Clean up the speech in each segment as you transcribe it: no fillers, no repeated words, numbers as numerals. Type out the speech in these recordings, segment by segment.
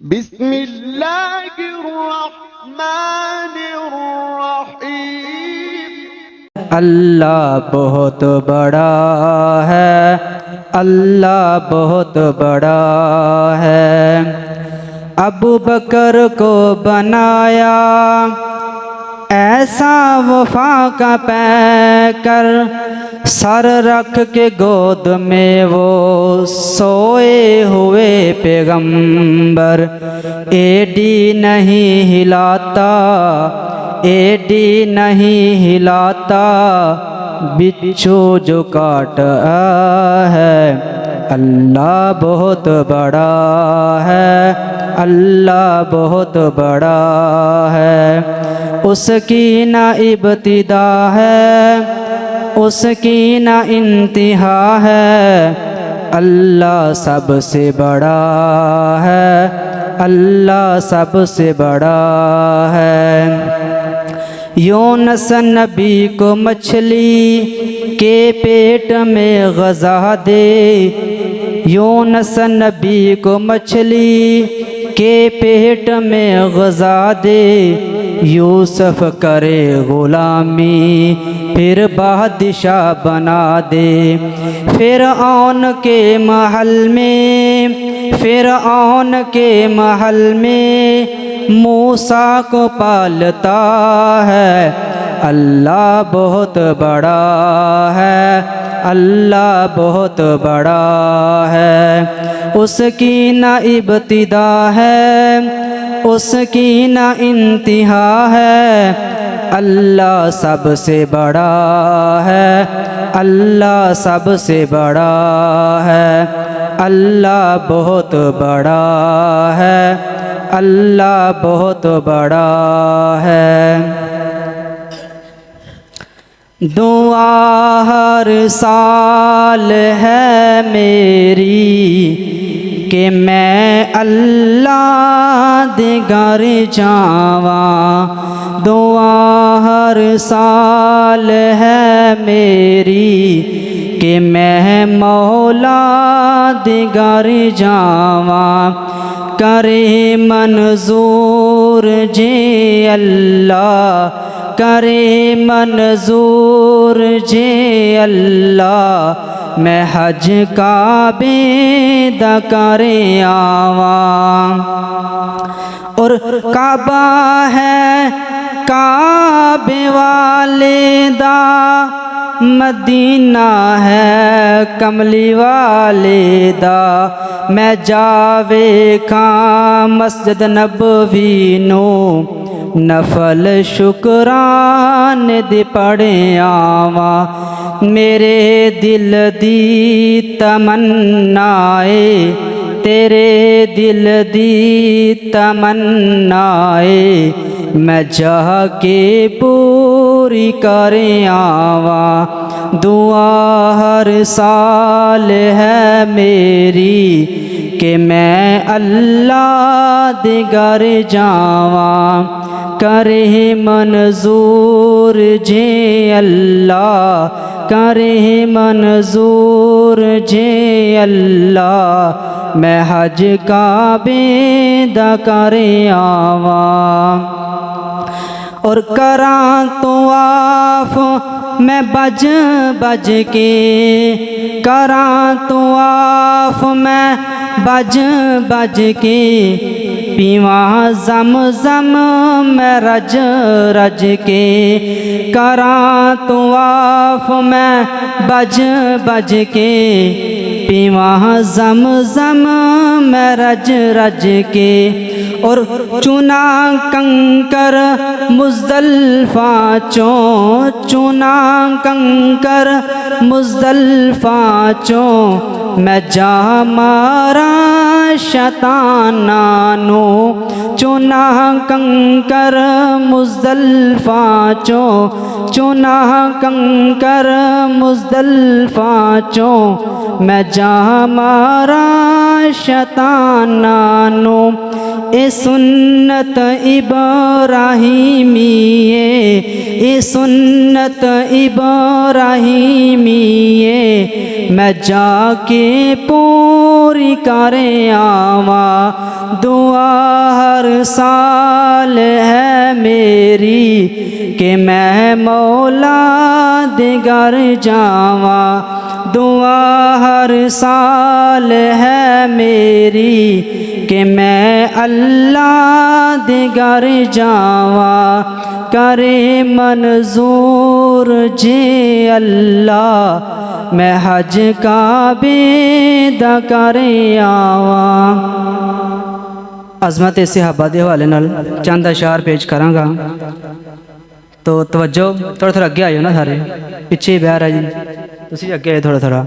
बिस्मिल्लाहिर्रहमानिर्रहीम। अल्लाह बहुत बड़ा है, अल्लाह बहुत बड़ा है। अबू बकर को बनाया ऐसा वफा का पैकर, सर रख के गोद में वो सोए हुए पैगंबर। एडी नहीं हिलाता, एडी नहीं हिलाता, बिच्छू जो काट है। अल्लाह बहुत बड़ा है, अल्लाह बहुत बड़ा है। उसकी ना इब्तिदा है, उसकी ना इंतहा है। अल्लाह सबसे बड़ा है, अल्लाह सबसे बड़ा है। यूनुस नबी को मछली के पेट में ग़ज़ा दे, यूनुस नबी को मछली के पेट में ग़ज़ा दे। यूसुफ करे ग़ुलामी फिर बादशाह बना दे। फ़िरऔन के महल में, फ़िरऔन के महल में मूसा को पालता है। अल्लाह बहुत बड़ा है, अल्लाह बहुत बड़ा है। उसकी ना इब्तिदा है, उसकी ना इंतहा है। अल्लाह सबसे बड़ा है, अल्लाह सबसे बड़ा है। अल्लाह बहुत बड़ा है, अल्लाह बहुत बड़ा है। दुआ हर साल है मेरी कि मैं अल्लाह दे घर जावा। दुआ हर साल है मेरी कि मैं मौला दे घर जावा। करे मंजूर जे अल्लाह, करे मंजूर जे अल्लाह। मैं हज काबे दा करे आवा। और काबा है काबे वाले दा, मदीना है कमली वाले दा। मैं जावे खां मस्जिद नबवी नो, नफल शुकरान दे पढ़े आवा। मेरे दिल दी तमन्नाए, तेरे दिल दी तमन्नाए। मैं जाके पूरी कर आवा। दुआ हर साल है मेरी कि मैं अल्लाह दे घर जावा। करे मंजूर जे अल्लाह, करे मंजूर जे अल्लाह। मैं हज काबे दा करे आवा। और करां तो आफ मैं बज बज के, करां तो आफ मैं बज बज के। पीवा जम जम मैं रज रज के। करां तो आफ मैं बज बज के। पीवा जम जम मैं रज रज के। और चुना कंकर मुज़दलिफ़ा चो, चुना कंकर मुज़दलिफ़ा चो। मैं जा मारा शैताना नो। चुना कंकर मुज़दलिफ़ा चो, चुना कंकर मुज़दलिफ़ा चो। मैं जा मारा शैताना नो। ए सुन्नत इब्राहिमीए, ए सुन्नत इब्राहिमीए, मैं जाके पूरी करे आवा। दुआ हर साल है मेरी कि मैं मौला दे घर जावा। दुआ हर साल है मेरी कि मैं अल्लाह दे घर जावा। करे मंजूर जे अल्लाह, मैं हज काबे दा करे आवा। अज़मत सहाबा के हवाले नाल चंद अशार पेश करांगा, तो तवज्जो थोड़ा थोड़ा अगे आइयो ना, सारे पिछे बह रहा जी, तुसी अगे आए थोड़ा थोड़ा।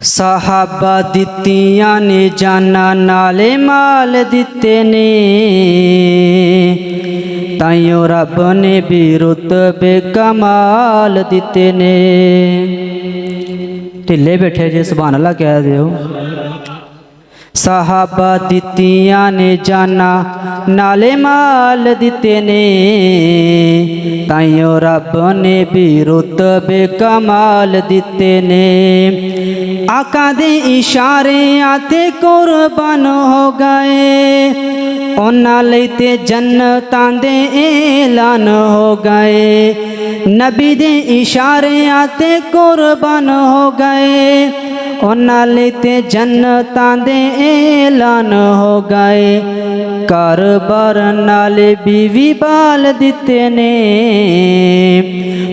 साहबा दित्तियां ने जाना नाले माल दिते ने, ताइयों रब ने भी रुतबे कमाल दिते ने। ढिले बैठे जे सुभान अल्लाह कह दियो। साहबा दित्तियां ने जाना नाले माल दिते ने, ताइयों रब ने भी रुतबे कमाल दिते ने। आका दे इशारे आते कुर्बान हो गए, उन्हां लई ते जन्नतां दे ऐलान हो गए। नबी दे इशारे आते कुर्बान हो गए, उन्हां लई ते जन्नतां दे ऐलान हो गए। घर बार नाले बीवी बाल दिते ने,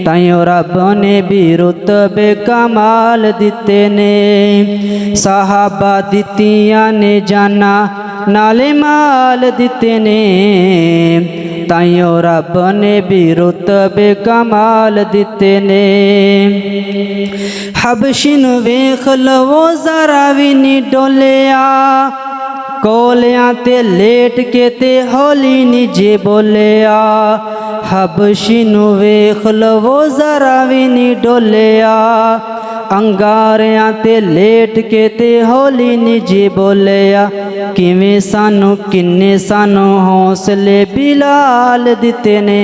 ताइयों रब ने भी रुतबे कमाल दिते ने। साहबा दित्तियां ने जाना नाले माल दिते ने, ताइयों रब ने भी रुतबे कमाल दिते ने। हबशी नूं वेख लवो जरा भी नहीं डोलिया, कोलियां ते लेट के ते हौली निजे बोलिया। हबशी नूं वेख लवो जरा भी नहीं डोलिया, अंगारियां ते लेट के ते हौली निजे बोलिया। किवें सानू किन्ने सानू हौसले बिलाल दिते ने,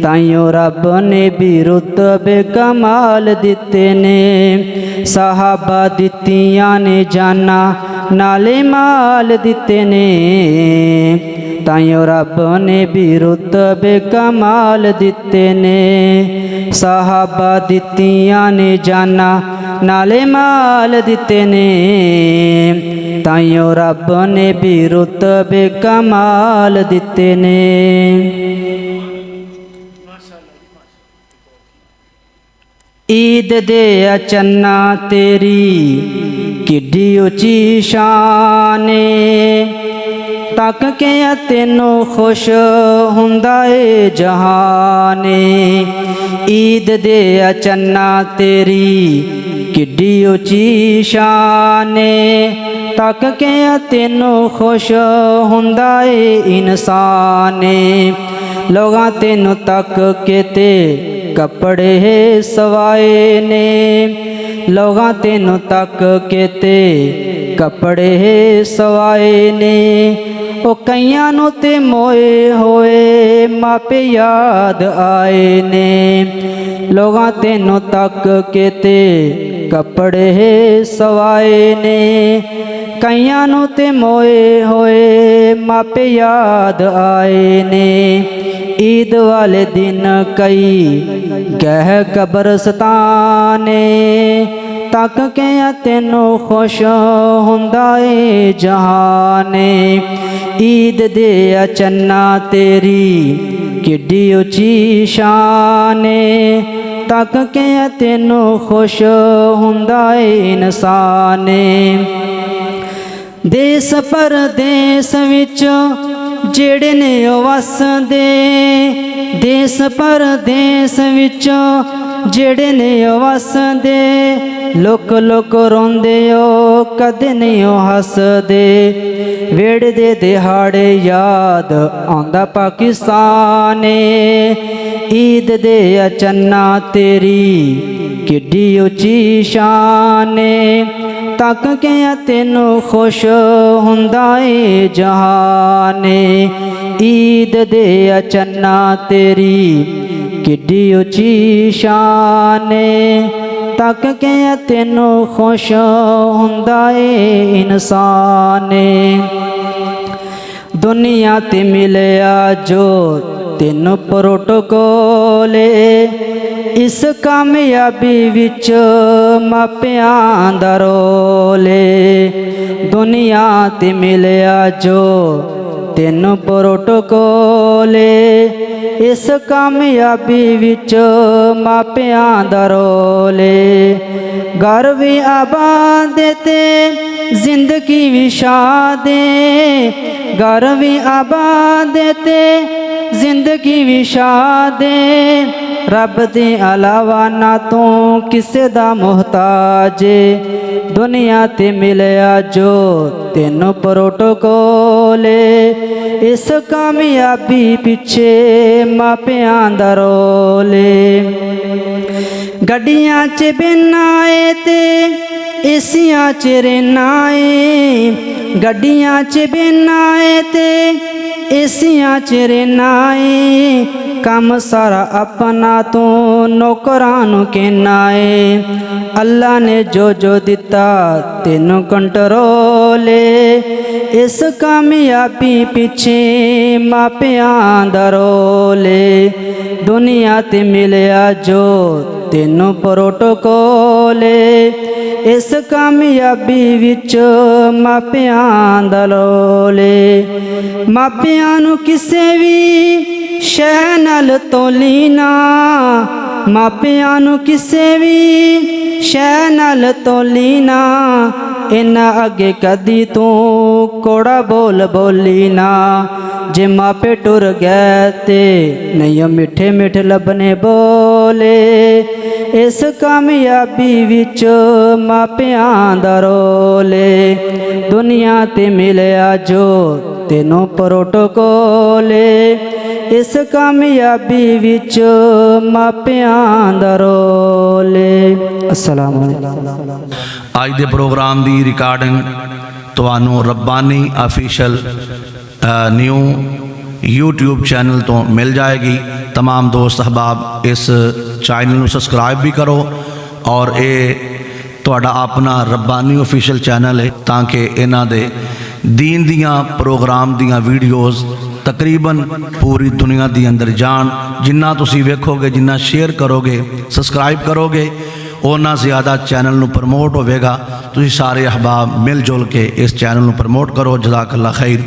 ताइयों रब ने भी रुतबे कमाल दिते ने। साहबा दित्तियां ने जाना नाले माल दिते ने, ताइयों रब ने भी रुतबे कमाल दिते ने। साहबा दित्तियां ने जाना नाले माल दिते ने, ताइयों रब ने भी रुतबे कमाल दिते ने। ईद दे चन्ना तेरी किड्डी उची शान, तक के तेनों खुश हुंदा ए जहान। ईद दे चन्ना तेरी किड्डी उची शान, तक के तेनों खुश हुंदा ए इंसान। लोगां तेनों तक के ते कपड़े सवाए ने, लोगां तेनों तक के ते कपड़े सवाए ने। ओ कईयां नूं ते मोए होए मापे याद आए ने, लोगां तेनों तक के ते कपड़े सवाए ने। कईयां नूं ते मोए होए मापे याद आए ने। ईद वाले दिन कई गह कब्रस्ताने, तक के तेनों खुश हुंदा ए जहाने। ईद दे चन्ना तेरी किड्डी उची शाने, तक के तेनों खुश हुंदा ए इंसाने। देश परदेस विच जेड़े ने वसदे, देश परदेस विच जेड़े ने वसदे। लुक लुक रोंदे ओ कदे नहीं हसदे, वेड़े दे दिहाड़े याद आंदा पाकिस्तान। ईद दे चन्ना तेरी ਕਿੱਡੀ ਉੱਚੀ ਸ਼ਾਨ ਏ ਤੱਕ ਕੇ ਤੈਨੂੰ ਖੁਸ਼ ਹੁੰਦਾ ਏ ਜਹਾਨ ਏ ਈਦ ਦੇ ਅਚੰਨਾ ਤੇਰੀ ਕਿੱਡੀ ਉੱਚੀ ਸ਼ਾਨ ਏ ਤੱਕ ਕੇ ਤੈਨੂੰ ਖੁਸ਼ ਹੁੰਦਾ ਏ ਇਨਸਾਨ ਏ ਦੁਨੀਆ ਤੇ ਮਿਲਿਆ ਜੋ ਤੈਨੂੰ ਪ੍ਰੋਟੋਕੋਲ ਏ ਇਸ ਕਾਮਯਾਬੀ ਵਿੱਚ ਮਾਪਿਆਂ ਦਾ ਰੋਲ ਏ ਦੁਨੀਆ ਤੇ ਮਿਲਿਆ ਜੋ ਤੈਨੂੰ ਪ੍ਰੋਟੋਕੋਲ ਏ ਇਸ ਕਾਮਯਾਬੀ ਵਿੱਚ ਮਾਪਿਆਂ ਦਾ ਰੋਲ ਏ ਘਰ ਵੀ ਆਬਾਦ ਤੇ ਜ਼ਿੰਦਗੀ ਵੀ ਸ਼ਾਦ ਏ ਘਰ ਵੀ ਆਬਾਦ ਤੇ ਜ਼ਿੰਦਗੀ ਵੀ ਸ਼ਾਦ ਏ ਰੱਬ ਦੇ ਇਲਾਵਾ ਨਾ ਤੂੰ ਕਿਸੇ ਦਾ ਮੁਹਤਾਜ ਏ ਦੁਨੀਆ ਤੇ ਮਿਲਿਆ ਜੋ ਤੈਨੂੰ ਪ੍ਰੋਟੋਕੋਲ ਏ ਇਸ ਕਾਮਯਾਬੀ ਪਿੱਛੇ ਮਾਪਿਆਂ ਦਾ ਰੋਲ ਏ ਗੱਡੀਆਂ 'ਚ ਬਹਿਨਾ ਏ ਤੇ ਏਸੀਆਂ 'ਚ ਰਹਿਣਾ ਏ ਗੱਡੀਆਂ 'ਚ ਬਹਿਨਾ ਏ ਤੇ ਏਸੀਆਂ 'ਚ ਰਹਿਣਾ ਏ ਕੰਮ ਸਾਰਾ ਆਪਣਾ ਤੂੰ ਨੌਕਰਾਂ ਨੂੰ ਕਹਿਣਾ ਏ ਅੱਲਾ ਨੇ ਜੋ ਜੋ ਦਿੱਤਾ ਤੈਨੂੰ ਕੰਟਰੋਲ ਏ ਇਸ ਕਾਮਯਾਬੀ ਪਿੱਛੇ ਮਾਪਿਆਂ ਦਾ ਰੋਲ ਏ ਦੁਨੀਆ ਤੇ ਮਿਲਿਆ ਜੋ ਤੈਨੂੰ ਪ੍ਰੋਟੋਕੋਲ ਏ ਇਸ ਕਾਮਯਾਬੀ ਵਿੱਚ ਮਾਪਿਆਂ ਦਾ ਰੋਲ ਏ ਮਾਪਿਆਂ ਨੂੰ ਕਿਸੇ ਵੀ ਸ਼ੈ ਨਾਲ ਤੋਲੀ ਨਾ ਮਾਪਿਆਂ ਨੂੰ ਕਿਸੇ ਵੀ ਸ਼ੈ ਨਾਲ ਤੋਲੀ ਨਾ ਇਹਨਾਂ ਅੱਗੇ ਕਦੀ ਤੂੰ ਕੋੜਾ ਬੋਲ ਬੋਲੀ ਨਾ ਜੇ ਮਾਪੇ ਟੁਰ ਗਏ ਤੇ ਨਹੀਂ ਮਿੱਠੇ ਮਿੱਠੇ ਲੱਭਣੇ ਬੋਲੇ ਇਸ ਕਾਮਯਾਬੀ ਵਿੱਚ ਮਾਪਿਆਂ ਦਾ ਰੋਲ ਏ ਦੁਨੀਆ ਤੇ ਮਿਲਿਆ ਜੋ ਤੈਨੂੰ ਪ੍ਰੋਟੋਕੋਲ ਏ ਇਸ ਕਾਮਯਾਬੀ ਵਿੱਚ ਮਾਪਿਆਂ ਦਾ ਰੋਲ ਏ अस्सलाम वालेकुम। ਅੱਜ ਦੇ ਪ੍ਰੋਗਰਾਮ ਦੀ ਰਿਕਾਰਡਿੰਗ ਤੁਹਾਨੂੰ Rabbani official new YouTube channel ਤੋਂ ਮਿਲ ਜਾਏਗੀ। तमाम दोस्त अहबाब इस चैनल ਨੂੰ ਸਬਸਕ੍ਰਾਈਬ भी करो और ये ਤੁਹਾਡਾ ਆਪਣਾ ਰੱਬਾਨੀ ਆਫੀਸ਼ੀਅਲ ਚੈਨਲ ਹੈ ਤਾਂ ਕਿ ਇਹਨਾਂ ਦੇ दीन दियाँ प्रोग्राम दियाँ वीडियोज़ तकरीबन पूरी दुनिया के अंदर जान जिन्ना तुसी वेखोगे जिन्ना शेयर करोगे सबसक्राइब करोगे उन्ना ज़्यादा चैनल नू प्रमोट होगा। तुसी सारे अहबाब मिल जुल के इस चैनल नू प्रमोट करो। जज़ाकल्लाह खैर।